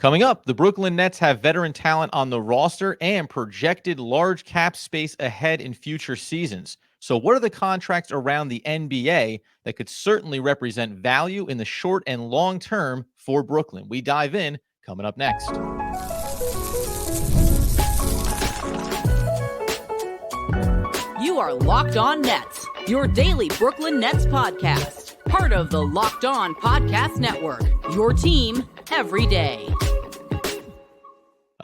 Coming up, the Brooklyn Nets have veteran talent on the roster and projected large cap space ahead in future seasons. So, what are the contracts around the NBA that could certainly represent value in the short and long term for Brooklyn? We dive in coming up next. You are Locked On Nets, your daily Brooklyn Nets podcast. Part of the Locked On Podcast Network, your team every day.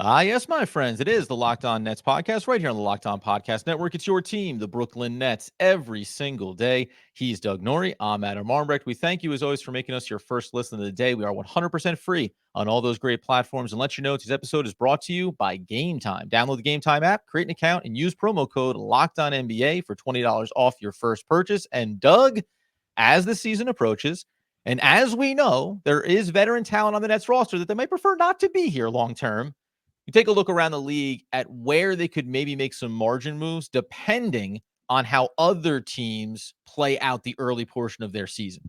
Yes, my friends, it is the Locked On Nets podcast right here on the Locked On Podcast Network. It's your team, the Brooklyn Nets, every single day. He's Doug Norrie. I'm Adam Armbrecht. We thank you, as always, for making us your first listen of the day. We are 100% free on all those great platforms. And let you know today's episode is brought to you by Gametime. Download the Gametime app, create an account, and use promo code LOCKEDONNBA for $20 off your first purchase. And Doug, as the season approaches, and as we know, there is veteran talent on the Nets roster that they might prefer not to be here long term. You take a look around the league at where they could maybe make some margin moves depending on how other teams play out the early portion of their season.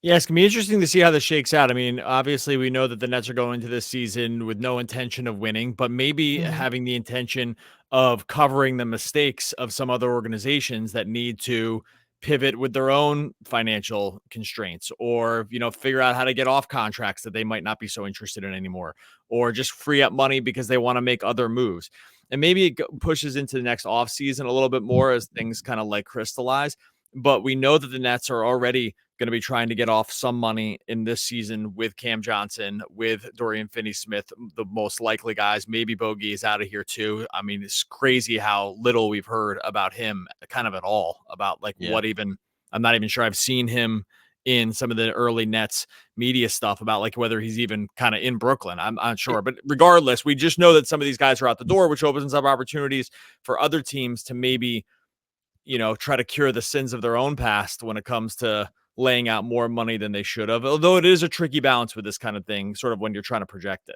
Yeah, it's going to be interesting to see how this shakes out. I mean, obviously, we know that the Nets are going into this season with no intention of winning, but maybe having the intention of covering the mistakes of some other organizations that need to pivot with their own financial constraints, or, figure out how to get off contracts that they might not be so interested in anymore, or just free up money because they want to make other moves. And maybe it pushes into the next offseason a little bit more as things kind of like crystallize. But we know that the Nets are already going to be trying to get off some money in this season with Cam Johnson, with Dorian Finney-Smith, the most likely guys. Maybe Bogey is out of here too. I mean, it's crazy how little we've heard about him kind of at all, about what even, I'm not even sure I've seen him in some of the early Nets media stuff about whether he's even kind of in Brooklyn. I'm not sure, but regardless, we just know that some of these guys are out the door, which opens up opportunities for other teams to maybe, try to cure the sins of their own past when it comes to laying out more money than they should have. Although it is a tricky balance with this kind of thing, sort of when you're trying to project it.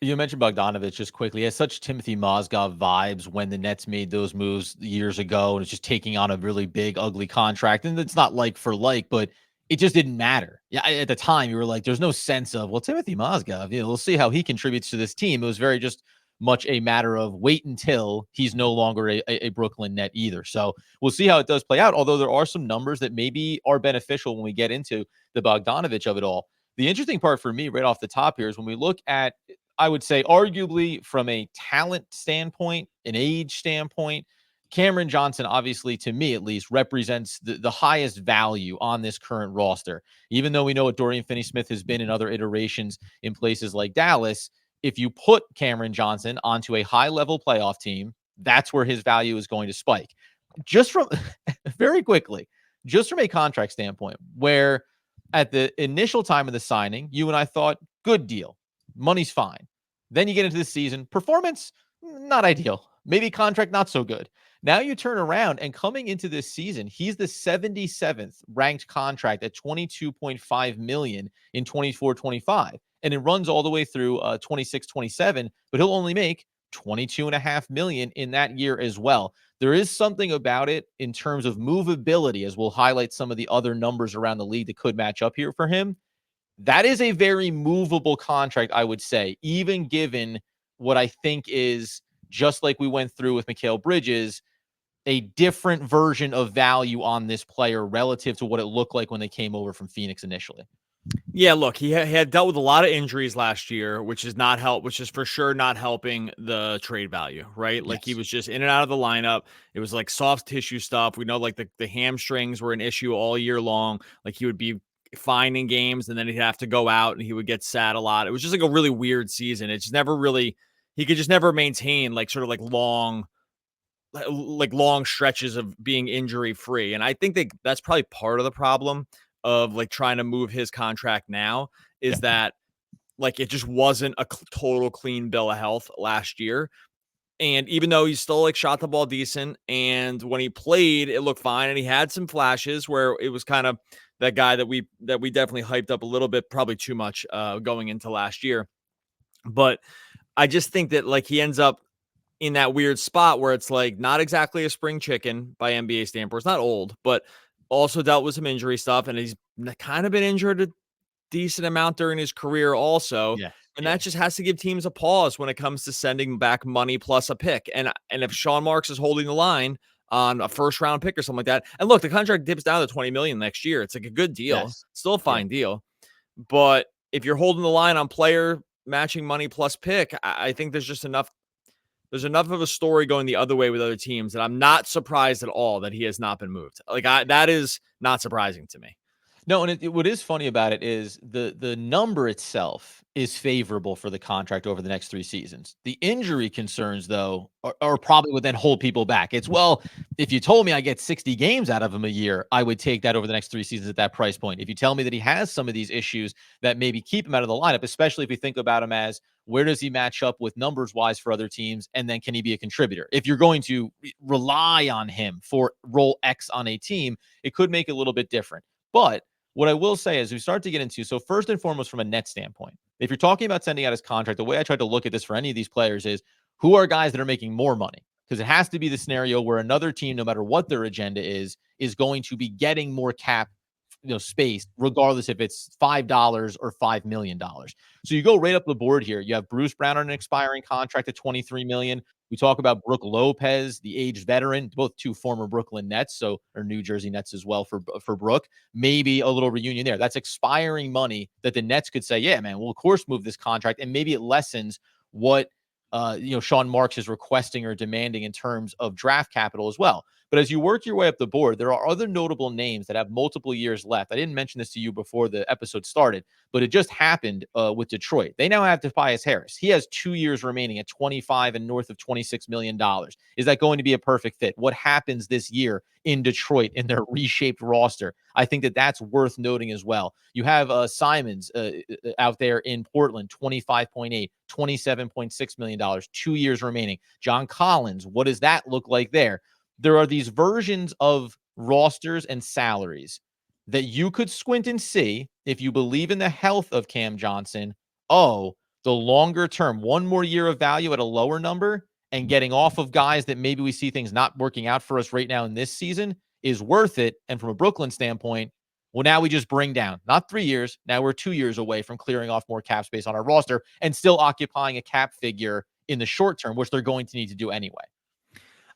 You mentioned Bogdanovich just quickly. He has such Timothy Mozgov vibes when the Nets made those moves years ago, and it's just taking on a really big, ugly contract. And it's not like for like, but it just didn't matter. Yeah, at the time, you were like, there's no sense of, well, Timothy Mozgov, we'll see how he contributes to this team. It was very just much a matter of wait until he's no longer a Brooklyn Net either. So we'll see how it does play out, although there are some numbers that maybe are beneficial when we get into the Bogdanovich of it all. The interesting part for me right off the top here is when we look at, I would say, arguably from a talent standpoint, an age standpoint, Cameron Johnson, obviously, to me at least, represents the highest value on this current roster. Even though we know what Dorian Finney-Smith has been in other iterations in places like Dallas, if you put Cameron Johnson onto a high-level playoff team, that's where his value is going to spike. Just from, very quickly, just from a contract standpoint, where at the initial time of the signing, you and I thought, good deal, money's fine. Then you get into the season, performance, not ideal. Maybe contract, not so good. Now you turn around, and coming into this season, he's the 77th ranked contract at $22.5 million in 24-25. And it runs all the way through 26-27, but he'll only make $22.5 million in that year as well. There is something about it in terms of movability, as we'll highlight some of the other numbers around the league that could match up here for him. That is a very movable contract, I would say, even given what I think is, just like we went through with Mikal Bridges, a different version of value on this player relative to what it looked like when they came over from Phoenix initially. Yeah, look, he had dealt with a lot of injuries last year, which is for sure not helping the trade value, right? Like, he was just in and out of the lineup. It was like soft tissue stuff. We know the hamstrings were an issue all year long. Like, he would be fine in games, and then he'd have to go out and he would get sat a lot. It was just like a really weird season. It's never really, he could just never maintain long stretches of being injury free. And I think that's probably part of the problem of trying to move his contract now is that it just wasn't a total clean bill of health last year. And even though he still shot the ball decent, and when he played, it looked fine, and he had some flashes where it was kind of that guy that we definitely hyped up a little bit, probably too much going into last year. But I just think that he ends up in that weird spot where it's not exactly a spring chicken by NBA standpoint. It's not old, but also dealt with some injury stuff, and he's kind of been injured a decent amount during his career also. Yeah. And that just has to give teams a pause when it comes to sending back money plus a pick. And if Sean Marks is holding the line on a first round pick or something like that, and look, the contract dips down to $20 million next year. It's like a good deal, Yes. still a fine deal. But if you're holding the line on player matching money plus pick, I think there's just enough. There's enough of a story going the other way with other teams that I'm not surprised at all that he has not been moved. That is not surprising to me. No, and what is funny about it is the number itself is favorable for the contract over the next 3 seasons. The injury concerns, though, are probably what then hold people back. It's, well, if you told me I get 60 games out of him a year, I would take that over the next 3 seasons at that price point. If you tell me that he has some of these issues that maybe keep him out of the lineup, especially if we think about him as where does he match up with numbers-wise for other teams, and then can he be a contributor? If you're going to rely on him for role X on a team, it could make it a little bit different. But what I will say is we start to get into, so first and foremost, from a net standpoint, if you're talking about sending out his contract, the way I tried to look at this for any of these players is who are guys that are making more money? Because it has to be the scenario where another team, no matter what their agenda is going to be getting more cap space, regardless if it's $5 or $5 million. So you go right up the board here. You have Bruce Brown on an expiring contract at $23 million. We talk about Brook Lopez, the aged veteran, both 2 former Brooklyn Nets, or New Jersey Nets as well for Brook. Maybe a little reunion there. That's expiring money that the Nets could say, yeah, man, we'll of course move this contract, and maybe it lessens what Sean Marks is requesting or demanding in terms of draft capital as well. But as you work your way up the board, there are other notable names that have multiple years left. I didn't mention this to you before the episode started, but it just happened with Detroit. They now have Tobias Harris. He has 2 years remaining at 25 and north of $26 million. Is that going to be a perfect fit? What happens this year in Detroit in their reshaped roster? I think that that's worth noting as well. You have Simons out there in Portland, 25.8, $27.6 million, 2 years remaining. John Collins, what does that look like there? There are these versions of rosters and salaries that you could squint and see if you believe in the health of Cam Johnson. Oh, the longer term, 1 more year of value at a lower number and getting off of guys that maybe we see things not working out for us right now in this season is worth it. And from a Brooklyn standpoint, well, now we just bring down not 3 years. Now we're 2 years away from clearing off more cap space on our roster and still occupying a cap figure in the short term, which they're going to need to do anyway.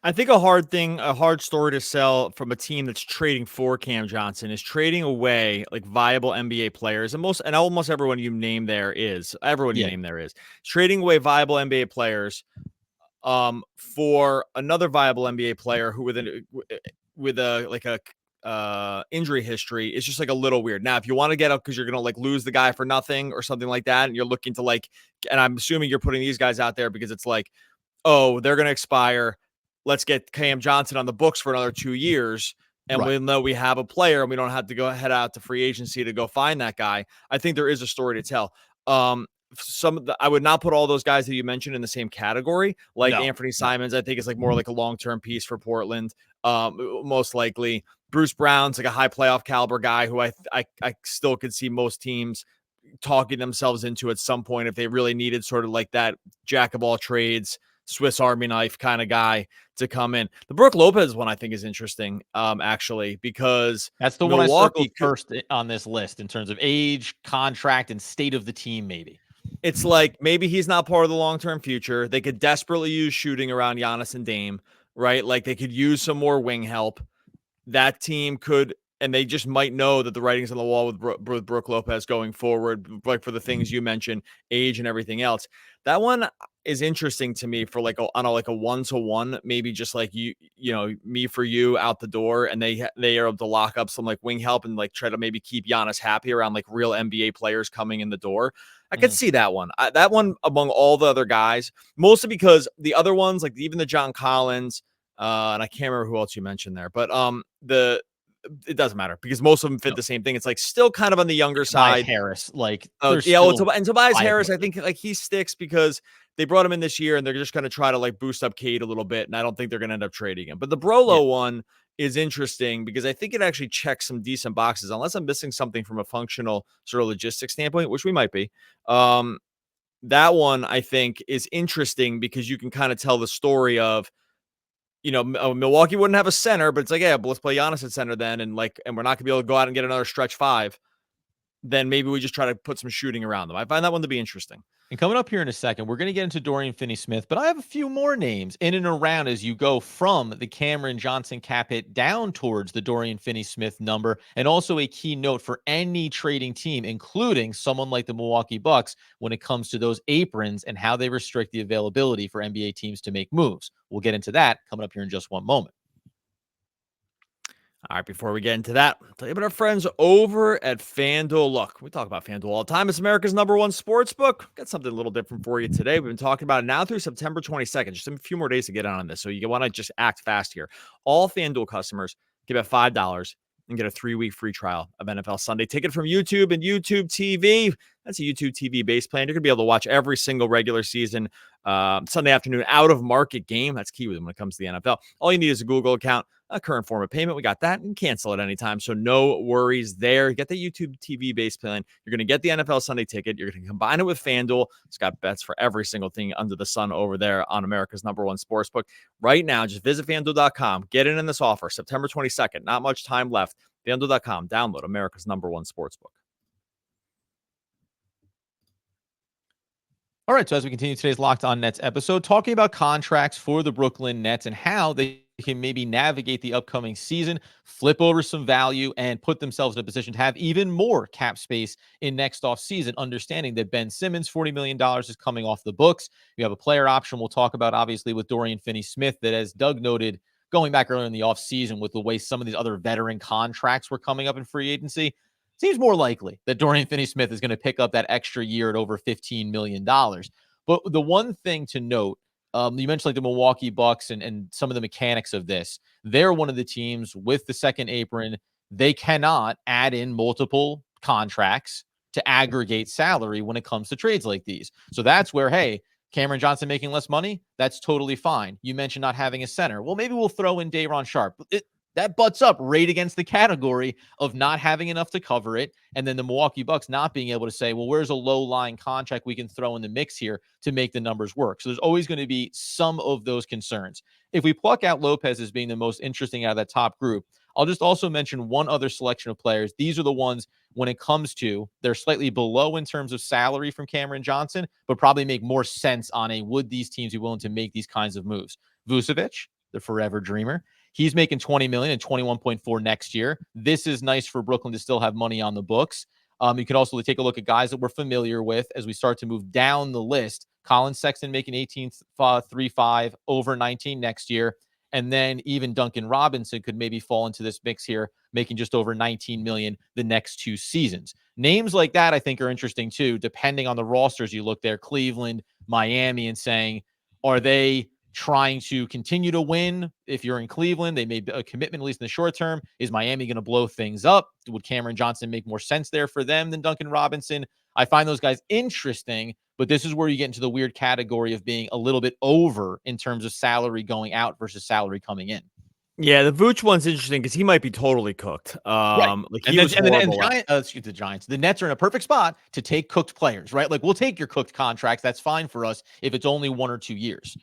I think a hard story to sell from a team that's trading for Cam Johnson is trading away like viable NBA players. And almost everyone you name there is trading away viable NBA players for another viable NBA player who with a injury history is just like a little weird. Now, if you want to get up because you're going to like lose the guy for nothing or something like that, and you're looking to and I'm assuming you're putting these guys out there because it's like, oh, they're going to expire. Let's get Cam Johnson on the books for another 2 years. And we'll know we have a player and we don't have to go head out to free agency to go find that guy. I think there is a story to tell. I would not put all those guys that you mentioned in the same category. Anthony Simons, I think is like more like a long-term piece for Portland. Most likely Bruce Brown's like a high playoff caliber guy who I still could see most teams talking themselves into at some point if they really needed sort of like that jack of all trades, Swiss Army knife kind of guy to come in. The Brook Lopez one I think is interesting, actually, because that's the one I circled first on this list in terms of age, contract, and state of the team. Maybe it's like maybe he's not part of the long-term future. They could desperately use shooting around Giannis and Dame, right? Like they could use some more wing help. That team could, and they just might know that the writing's on the wall with Brook Lopez going forward, like for the things you mentioned, age and everything else. That one is interesting to me for like a 1-to-1, maybe just like me for you out the door, and they are able to lock up some like wing help and like try to maybe keep Giannis happy around like real NBA players coming in the door. I could see that one. That one among all the other guys, mostly because the other ones, like even the John Collins, and I can't remember who else you mentioned there, but it doesn't matter because most of them fit the same thing. It's like still kind of on the younger side. Harris, like and Tobias Harris, I think like he sticks because they brought him in this year and they're just going to try to like boost up Cade a little bit. And I don't think they're going to end up trading him. But the Brolo one is interesting because I think it actually checks some decent boxes, unless I'm missing something from a functional sort of logistics standpoint, which we might be. That one I think is interesting because you can kind of tell the story of, Milwaukee wouldn't have a center, but it's like, yeah, but let's play Giannis at center then. And we're not gonna be able to go out and get another stretch 5. then maybe we just try to put some shooting around them. I find that one to be interesting. And coming up here in a second, we're going to get into Dorian Finney-Smith, but I have a few more names in and around as you go from the Cameron Johnson cap hit down towards the Dorian Finney-Smith number, and also a key note for any trading team, including someone like the Milwaukee Bucks, when it comes to those aprons and how they restrict the availability for NBA teams to make moves. We'll get into that coming up here in just one moment. All right, before we get into that, I'll tell you about our friends over at FanDuel. Look, we talk about FanDuel all the time. It's America's #1 sportsbook. Got something a little different for you today. We've been talking about it now through September 22nd. Just a few more days to get on this, so you want to just act fast here. All FanDuel customers give out $5 and get a 3-week free trial of NFL Sunday Ticket from YouTube and YouTube TV. That's a YouTube TV base plan. You're going to be able to watch every single regular season Sunday afternoon out-of-market game. That's key when it comes to the NFL. All you need is a Google account, a current form of payment. We got that, and cancel at any time. So no worries there. Get the YouTube TV base plan. You're going to get the NFL Sunday Ticket. You're going to combine it with FanDuel. It's got bets for every single thing under the sun over there on America's #1 sportsbook. Right now, just visit FanDuel.com. Get in this offer, September 22nd. Not much time left. FanDuel.com. Download America's #1 sportsbook. All right, so as we continue today's Locked On Nets episode, talking about contracts for the Brooklyn Nets and how they can maybe navigate the upcoming season, flip over some value, and put themselves in a position to have even more cap space in next offseason, understanding that Ben Simmons, $40 million is coming off the books. You have a player option we'll talk about, obviously, with Dorian Finney-Smith that, as Doug noted, going back earlier in the offseason with the way some of these other veteran contracts were coming up in free agency, seems more likely that Dorian Finney-Smith is going to pick up that extra year at over $15 million. But the one thing to note, you mentioned like the Milwaukee Bucks and some of the mechanics of this. They're one of the teams with the second apron. They cannot add in multiple contracts to aggregate salary when it comes to trades like these. So that's where, hey, Cameron Johnson making less money, that's totally fine. You mentioned not having a center. Well, maybe we'll throw in Day'Ron Sharpe. That butts up right against the category of not having enough to cover it. And then the Milwaukee Bucks not being able to say, well, where's a low-lying contract we can throw in the mix here to make the numbers work? So there's always going to be some of those concerns. If we pluck out Lopez as being the most interesting out of that top group, I'll just also mention one other selection of players. These are the ones when it comes to, they're slightly below in terms of salary from Cameron Johnson, but probably make more sense on a, would these teams be willing to make these kinds of moves? Vucevic, the forever dreamer. He's making $20 million and 21.4 next year. This is nice for Brooklyn to still have money on the books. You can also take a look at guys that we're familiar with as we start to move down the list. Colin Sexton making 18.35 over 19 next year. And then even Duncan Robinson could maybe fall into this mix here, making just over 19 million the next 2 seasons. Names like that I think are interesting too, depending on the rosters you look there, Cleveland, Miami, and saying, are they trying to continue to win? If you're in Cleveland, they made a commitment, at least in the short term. Is Miami going to blow things up? Would Cameron Johnson make more sense there for them than Duncan Robinson? I find those guys interesting, but this is where you get into the weird category of being a little bit over in terms of salary going out versus salary coming in. Yeah, the Vooch one's interesting because he might be totally cooked. Right. Like and the Giants, the Nets are in a perfect spot to take cooked players, right? Like, we'll take your cooked contracts. That's fine for us if it's only 1 or 2 years.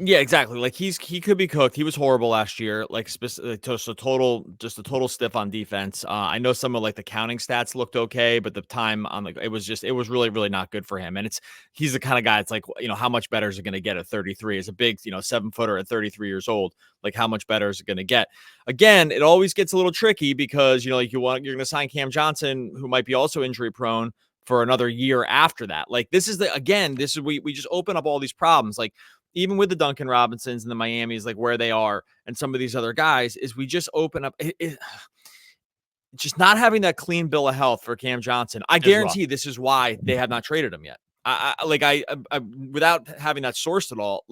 Yeah, exactly. Like he could be cooked. He was horrible last year. Like just a total stiff on defense. I know some of like the counting stats looked okay, but the time on it was really, really not good for him. And he's the kind of guy. It's like, how much better is it going to get at 33? As a big, 7-footer at 33 years old, like how much better is it going to get? Again, it always gets a little tricky because you're going to sign Cam Johnson, who might be also injury prone, for another year after that. Like we just open up all these problems. Like, even with the Duncan Robinsons and the Miamis, like where they are, and some of these other guys, is we just open up just not having that clean bill of health for Cam Johnson. I guarantee this is why they have not traded him yet. I without having that sourced at all,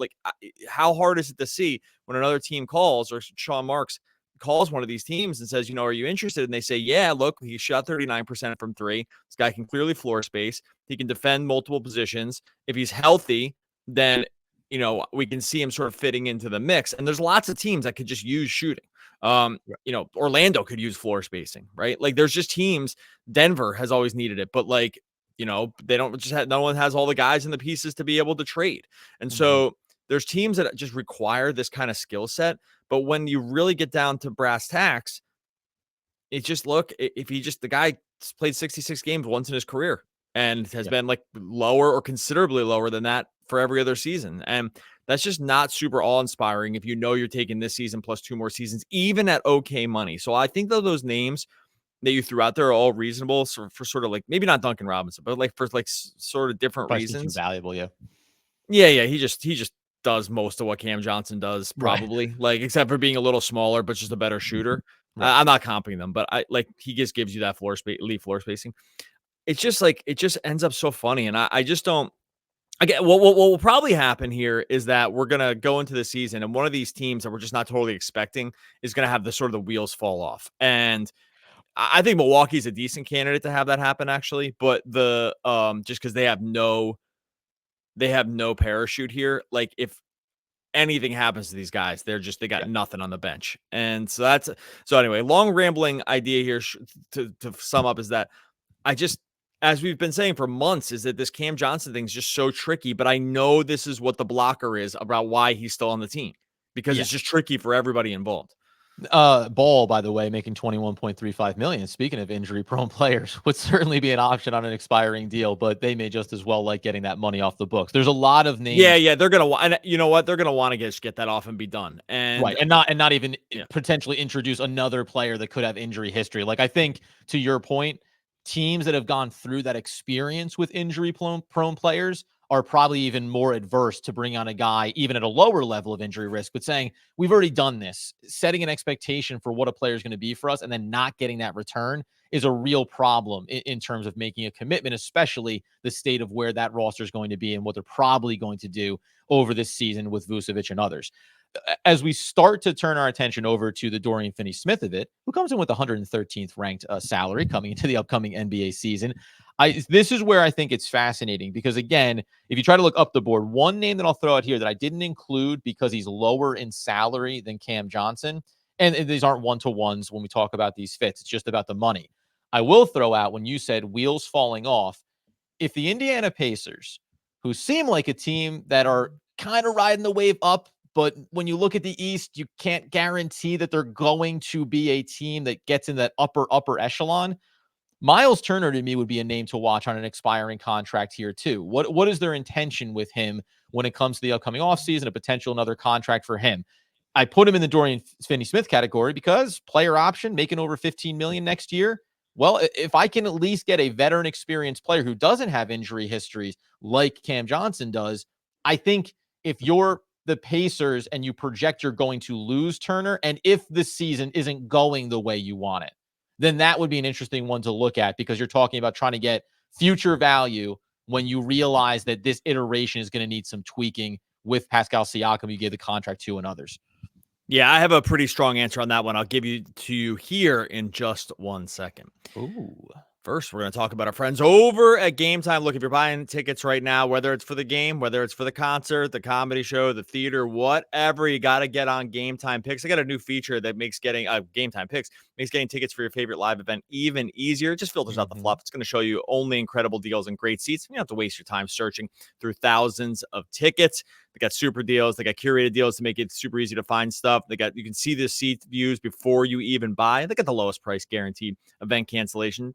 how hard is it to see when another team calls, or Sean Marks calls one of these teams and says, are you interested? And they say, yeah, look, he shot 39% from 3. This guy can clearly floor space. He can defend multiple positions. If he's healthy, then we can see him sort of fitting into the mix. And there's lots of teams that could just use shooting. Orlando could use floor spacing, right? Like there's just teams. Denver has always needed it, but they don't just have, no one has all the guys and the pieces to be able to trade. And so there's teams that just require this kind of skill set. But when you really get down to brass tacks, it's just, look, if the guy played 66 games once in his career and has been like lower or considerably lower than that for every other season. And that's just not super awe-inspiring if you know you're taking this season plus 2 more seasons, even at okay money. So I think that those names that you threw out there are all reasonable for sort of like, maybe not Duncan Robinson, but like for like sort of different Price too reasons. valuable, yeah. Yeah, he just does most of what Cam Johnson does, Right. probably, like, except for being a little smaller, but just a better shooter. Right. I'm not comping them, but he just gives you that elite floor spacing. It's just like, it just ends up so funny, and I just don't. Again, what will probably happen here is that we're gonna go into the season, and one of these teams that we're just not totally expecting is gonna have the sort of the wheels fall off, and I think Milwaukee's a decent candidate to have that happen, actually, but the just because they have no parachute here. Like, if anything happens to these guys, they got nothing on the bench. And so anyway, long rambling idea here to sum up is that I just, as we've been saying for months, is that this Cam Johnson thing is just so tricky, but I know this is what the blocker is about why he's still on the team, because it's just tricky for everybody involved. Ball, by the way, making $21.35 million. Speaking of injury-prone players, would certainly be an option on an expiring deal, but they may just as well like getting that money off the books. There's a lot of names. Yeah, they're gonna want, and you know what? They're gonna want to get that off and be done, and not even potentially introduce another player that could have injury history. Like, I think, to your point, teams that have gone through that experience with injury-prone players are probably even more adverse to bring on a guy even at a lower level of injury risk, but saying, we've already done this. Setting an expectation for what a player is going to be for us and then not getting that return is a real problem in terms of making a commitment, especially the state of where that roster is going to be and what they're probably going to do over this season with Vucevic and others. As we start to turn our attention over to the Dorian Finney-Smith of it, who comes in with 113th ranked salary coming into the upcoming NBA season, this is where I think it's fascinating, because, again, if you try to look up the board, one name that I'll throw out here that I didn't include because he's lower in salary than Cam Johnson, and these aren't one-to-ones when we talk about these fits, it's just about the money. I will throw out, when you said wheels falling off, if the Indiana Pacers, who seem like a team that are kind of riding the wave up, but when you look at the East, you can't guarantee that they're going to be a team that gets in that upper echelon. Myles Turner, to me, would be a name to watch on an expiring contract here too. What is their intention with him when it comes to the upcoming offseason, a potential another contract for him? I put him in the Dorian Finney-Smith category because player option, making over $15 million next year. Well, if I can at least get a veteran experienced player who doesn't have injury histories like Cam Johnson does, I think if you're the Pacers and you project you're going to lose Turner, and if this season isn't going the way you want it, then that would be an interesting one to look at, because you're talking about trying to get future value when you realize that this iteration is going to need some tweaking with Pascal Siakam, you gave the contract to, and others. Yeah, I have a pretty strong answer on that one. I'll give you to you here in just 1 second. Ooh. First, we're going to talk about our friends over at Gametime. Look, if you're buying tickets right now, whether it's for the game, whether it's for the concert, the comedy show, the theater, whatever, you got to get on Gametime Picks. I got a new feature that makes getting Gametime Picks makes getting tickets for your favorite live event even easier. It just filters out the fluff. It's going to show you only incredible deals and great seats. You don't have to waste your time searching through thousands of tickets. They got super deals. They got curated deals to make it super easy to find stuff. You can see the seat views before you even buy. They got the lowest price guaranteed, event cancellation,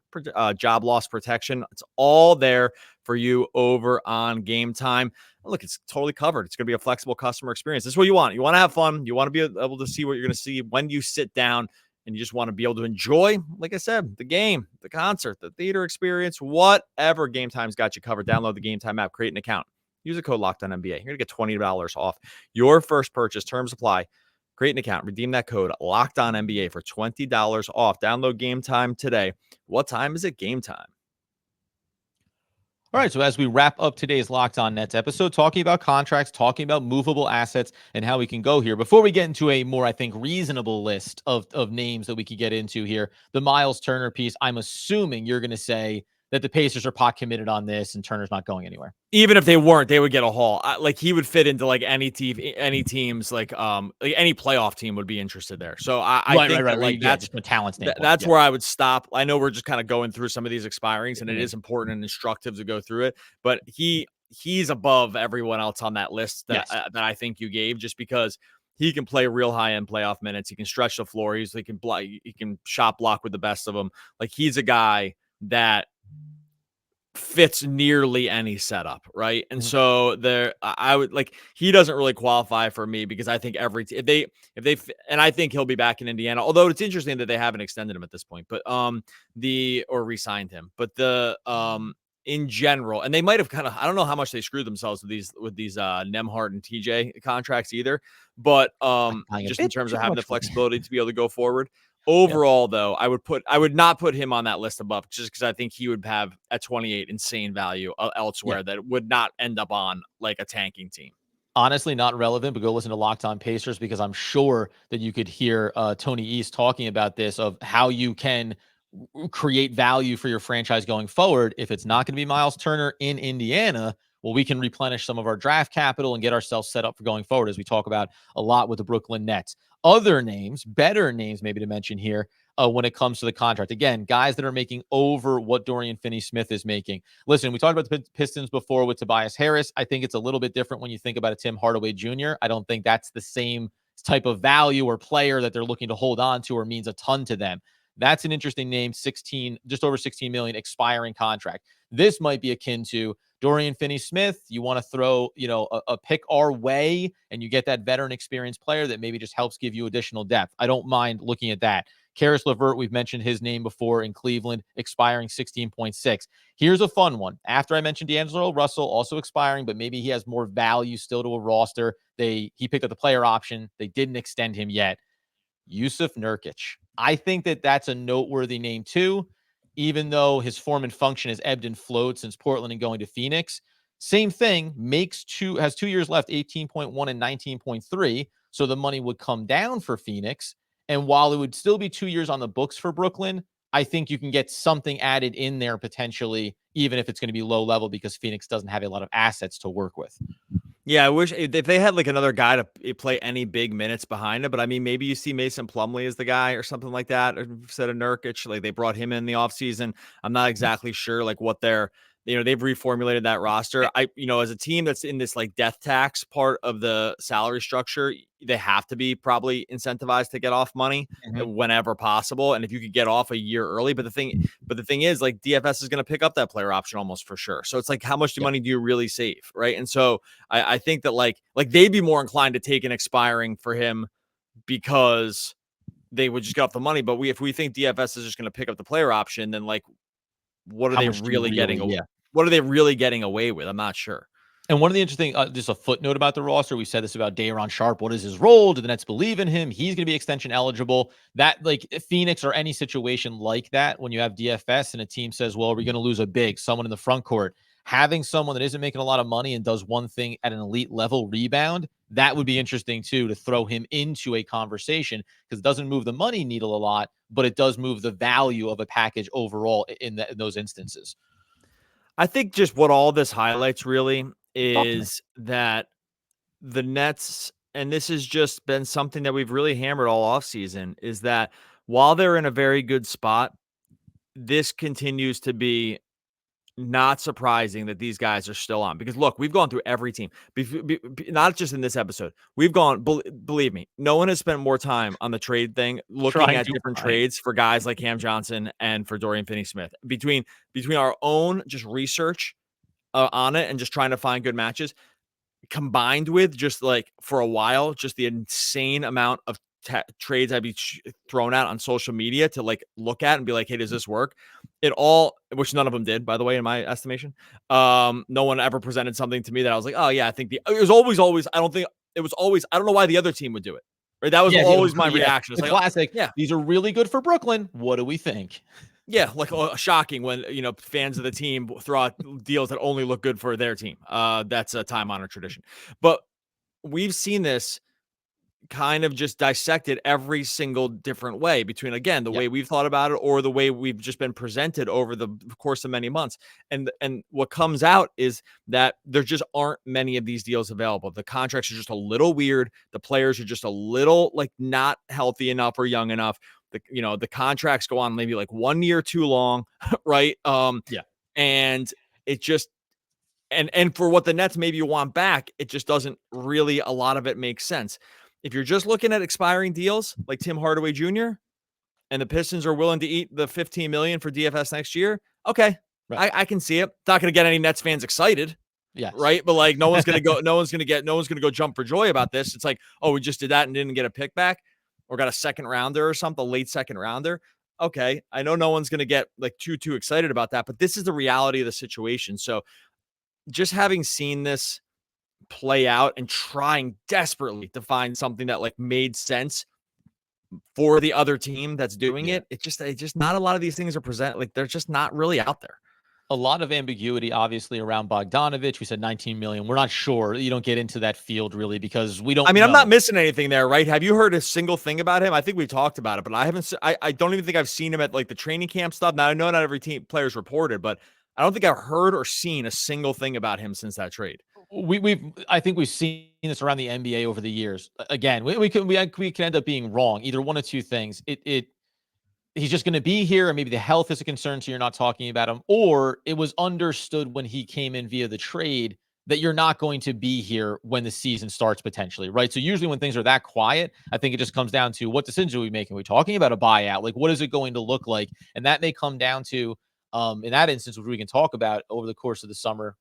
job loss protection. It's all there for you over on Gametime. Look, it's totally covered. It's going to be a flexible customer experience. This is what you want. You want to have fun. You want to be able to see what you're going to see when you sit down, and you just want to be able to enjoy, like I said, the game, the concert, the theater experience, whatever. Gametime's got you covered. Download the Gametime app, create an account. Use the code LOCKEDONNBA. You're going to get $20 off your first purchase. Terms apply. Create an account. Redeem that code LOCKEDONNBA for $20 off. Download Gametime today. What time is it? Gametime. All right, so as we wrap up today's Locked On Nets episode, talking about contracts, talking about movable assets, and how we can go here, before we get into a more, I think, reasonable list of names that we could get into here, the Myles Turner piece, I'm assuming you're going to say that the Pacers are pot committed on this and Turner's not going anywhere. Even if they weren't, they would get a haul. Like, he would fit into like any teams, like any playoff team would be interested there. So I think that, like, that's just a talent standpoint. That's where I would stop. I know we're just kind of going through some of these expirings, and it is important and instructive to go through it. But he's above everyone else on that list that I think you gave, just because he can play real high end playoff minutes. He can stretch the floor. He can shot block with the best of them. Like, he's a guy that fits nearly any setup, right? And so I would like, he doesn't really qualify for me because I think and I think he'll be back in Indiana. Although it's interesting that they haven't extended him at this point, but or re-signed him. But in general, and they might have I don't know how much they screwed themselves with these Nemhart and TJ contracts either, but just in terms of having the flexibility to be able to go forward. Overall, though, I would not put him on that list above, just because I think he would have at 28 insane value elsewhere that would not end up on like a tanking team. Honestly, not relevant, but go listen to Locked On Pacers, because I'm sure that you could hear Tony East talking about this, of how you can create value for your franchise going forward. If it's not going to be Myles Turner in Indiana, well, we can replenish some of our draft capital and get ourselves set up for going forward, as we talk about a lot with the Brooklyn Nets. Other names, better names maybe to mention here, when it comes to the contract. Again, guys that are making over what Dorian Finney-Smith is making. Listen, we talked about the Pistons before with Tobias Harris. I think it's a little bit different when you think about a Tim Hardaway Jr. I don't think that's the same type of value or player that they're looking to hold on to or means a ton to them. That's an interesting name. Just over 16 million expiring contract. This might be akin to Dorian Finney-Smith. You want to throw, a pick our way, and you get that veteran experienced player that maybe just helps give you additional depth. I don't mind looking at that. Karis LeVert, we've mentioned his name before in Cleveland, expiring 16.6. Here's a fun one. After I mentioned D'Angelo Russell also expiring, but maybe he has more value still to a roster. He picked up the player option. They didn't extend him yet. Yusuf Nurkic. I think that that's a noteworthy name too, even though his form and function has ebbed and flowed since Portland and going to Phoenix. Same thing, has 2 years left, 18.1 and 19.3. So the money would come down for Phoenix. And while it would still be 2 years on the books for Brooklyn, I think you can get something added in there potentially, even if it's going to be low level, because Phoenix doesn't have a lot of assets to work with. Yeah, I wish if they had like another guy to play any big minutes behind him. But I mean, maybe you see Mason Plumlee as the guy or something like that, instead of Nurkic. Like, they brought him in the offseason. I'm not exactly sure like what they've reformulated that roster. As a team that's in this like death tax part of the salary structure, they have to be probably incentivized to get off money whenever possible. And if you could get off a year early, but the thing is, like, DFS is going to pick up that player option almost for sure. So it's like, how much money do you really save? Right. And so I think that like they'd be more inclined to take an expiring for him because they would just get off the money. But if we think DFS is just going to pick up the player option, then like, what are they really getting? What are they really getting away with? I'm not sure. And one of the interesting, just a footnote about the roster, we said this about Day'Ron Sharpe. What is his role? Do the Nets believe in him? He's going to be extension eligible. That, like Phoenix or any situation like that, when you have DFS and a team says, well, we're going to lose a big, someone in the front court, having someone that isn't making a lot of money and does one thing at an elite level, rebound, that would be interesting too, to throw him into a conversation, because it doesn't move the money needle a lot, but it does move the value of a package overall in those instances. I think just what all this highlights really is that the Nets, and this has just been something that we've really hammered all offseason, is that while they're in a very good spot, this continues to be not surprising that these guys are still on. Because look, we've gone through every team, not just in this episode. We've gone, believe me, no one has spent more time on the trade thing looking at different trades for guys like Cam Johnson and for Dorian Finney-Smith. Between our own just research on it and just trying to find good matches, combined with just like for a while, just the insane amount of trades I'd be thrown out on social media to like look at and be like, hey, does this work? Which none of them did, by the way, in my estimation. No one ever presented something to me that I was like, oh yeah, I think I don't know why the other team would do it. Right? That was always my reaction. It's like, classic. These are really good for Brooklyn. What do we think? Yeah, like shocking when fans of the team throw out deals that only look good for their team. That's a time-honored tradition. But we've seen this kind of just dissected every single different way between, again, the way we've thought about it or the way we've just been presented over the course of many months. And what comes out is that there just aren't many of these deals available. The contracts are just a little weird. The players are just a little like not healthy enough or young enough. The contracts go on maybe like 1 year too long, right? And it just and for what the Nets maybe want back, it just doesn't really, a lot of it makes sense. If you're just looking at expiring deals like Tim Hardaway Jr., and the Pistons are willing to eat the $15 million for DFS next year, okay, Right. I can see it. It's not going to get any Nets fans excited. Yes. Right. But like, no one's going to go jump for joy about this. It's like, oh, we just did that and didn't get a pick back or got a second rounder or something, late second rounder. Okay. I know no one's going to get like too excited about that, but this is the reality of the situation. So just having seen this play out and trying desperately to find something that like made sense for the other team that's doing it, it's just not a lot of these things are present. Like they're just not really out there. A lot of ambiguity, obviously, around Bogdanovich. We said 19 million. We're not sure. You don't get into that field really because we don't. I'm not missing anything there, right? Have you heard a single thing about him? I think we talked about it, but I haven't. I don't even think I've seen him at like the training camp stuff. Now I know not every team player's reported, but I don't think I've heard or seen a single thing about him since that trade. I think we've seen this around the NBA over the years. Again, we can end up being wrong. Either one of two things. He's just going to be here, and maybe the health is a concern, so you're not talking about him. Or it was understood when he came in via the trade that you're not going to be here when the season starts potentially, right? So usually when things are that quiet, I think it just comes down to what decisions are we making? Are we talking about a buyout? Like, what is it going to look like? And that may come down to, in that instance, which we can talk about over the course of the summer.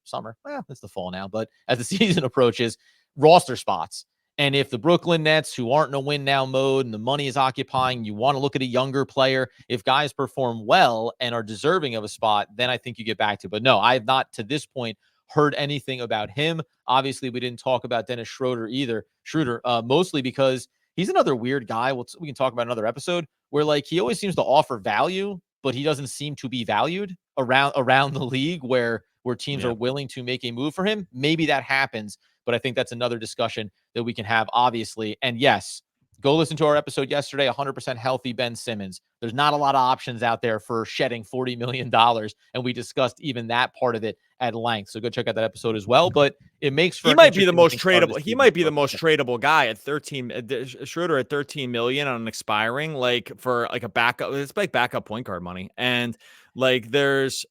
Well, it's the fall now, but as the season approaches, roster spots. And if the Brooklyn Nets, who aren't in a win now mode and the money is occupying, you want to look at a younger player, if guys perform well and are deserving of a spot, then I think you get back to. But no, I have not to this point heard anything about him. Obviously, we didn't talk about Dennis Schroeder either. Mostly because he's another weird guy. We can talk about another episode where like he always seems to offer value, but he doesn't seem to be valued around the league where teams are willing to make a move for him. Maybe that happens. But I think that's another discussion that we can have, obviously. And yes, go listen to our episode yesterday, 100% healthy Ben Simmons. There's not a lot of options out there for shedding $40 million. And we discussed even that part of it at length. So go check out that episode as well. But it makes for he might be the most tradable. He might be the most tradable guy at 13. Schroeder at 13 million on an expiring, like for like a backup. It's like backup point guard money. And like there's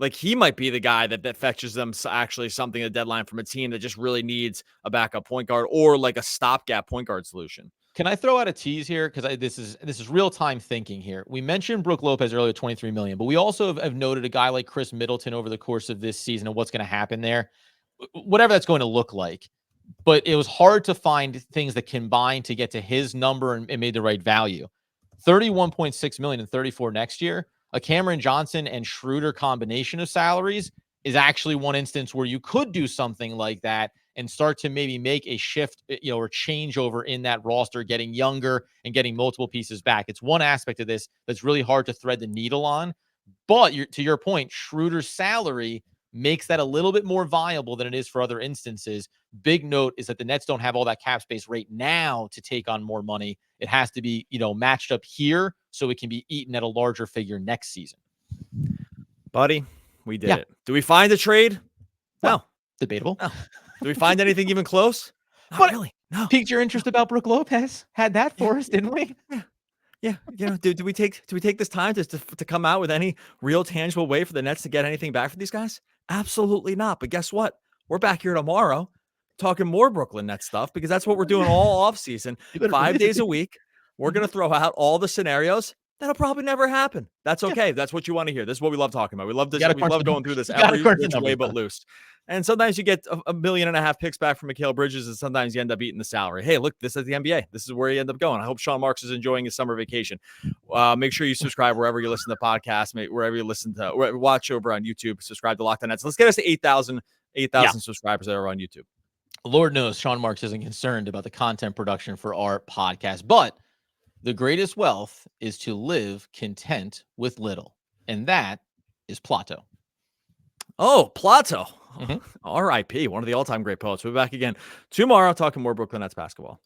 like he might be the guy that fetches them actually something, a deadline from a team that just really needs a backup point guard or like a stopgap point guard solution. Can I throw out a tease here? Because this is real time thinking here. We mentioned Brook Lopez earlier, 23 million, but we also have noted a guy like Chris Middleton over the course of this season and what's going to happen there, whatever that's going to look like. But it was hard to find things that combined to get to his number and made the right value. 31.6 million and 34 next year. A Cameron Johnson and Schroeder combination of salaries is actually one instance where you could do something like that and start to maybe make a shift, or changeover in that roster, getting younger and getting multiple pieces back. It's one aspect of this that's really hard to thread the needle on. But to your point, Schroeder's salary makes that a little bit more viable than it is for other instances. Big note is that the Nets don't have all that cap space right now to take on more money. It has to be, matched up here so it can be eaten at a larger figure next season. Buddy, we did it. Do we find a trade? Well, debatable. No. Do we find anything even close? Not really. No. Piqued your interest about Brook Lopez. Had that for us, didn't we? Yeah. Do we take this time to come out with any real tangible way for the Nets to get anything back for these guys? Absolutely not. But guess what? We're back here tomorrow talking more Brooklyn Nets stuff because that's what we're doing all offseason. 5 days a week. We're going to throw out all the scenarios. That'll probably never happen. That's okay. That's what you want to hear. This is what we love talking about. We love this. We love going through this every which way but loose. And sometimes you get $1.5 million picks back from Mikal Bridges, and sometimes you end up eating the salary. Hey, look, this is the NBA. This is where you end up going. I hope Sean Marks is enjoying his summer vacation. Make sure you subscribe wherever you listen to podcasts, wherever you listen to watch over on YouTube. Subscribe to Locked On Nets. Let's get us to 8,000 subscribers that are on YouTube. Lord knows Sean Marks isn't concerned about the content production for our podcast, but the greatest wealth is to live content with little, and that is Plato. Oh, Plato. Mm-hmm. R.I.P. One of the all-time great poets. We'll be back again tomorrow talking more Brooklyn Nets basketball.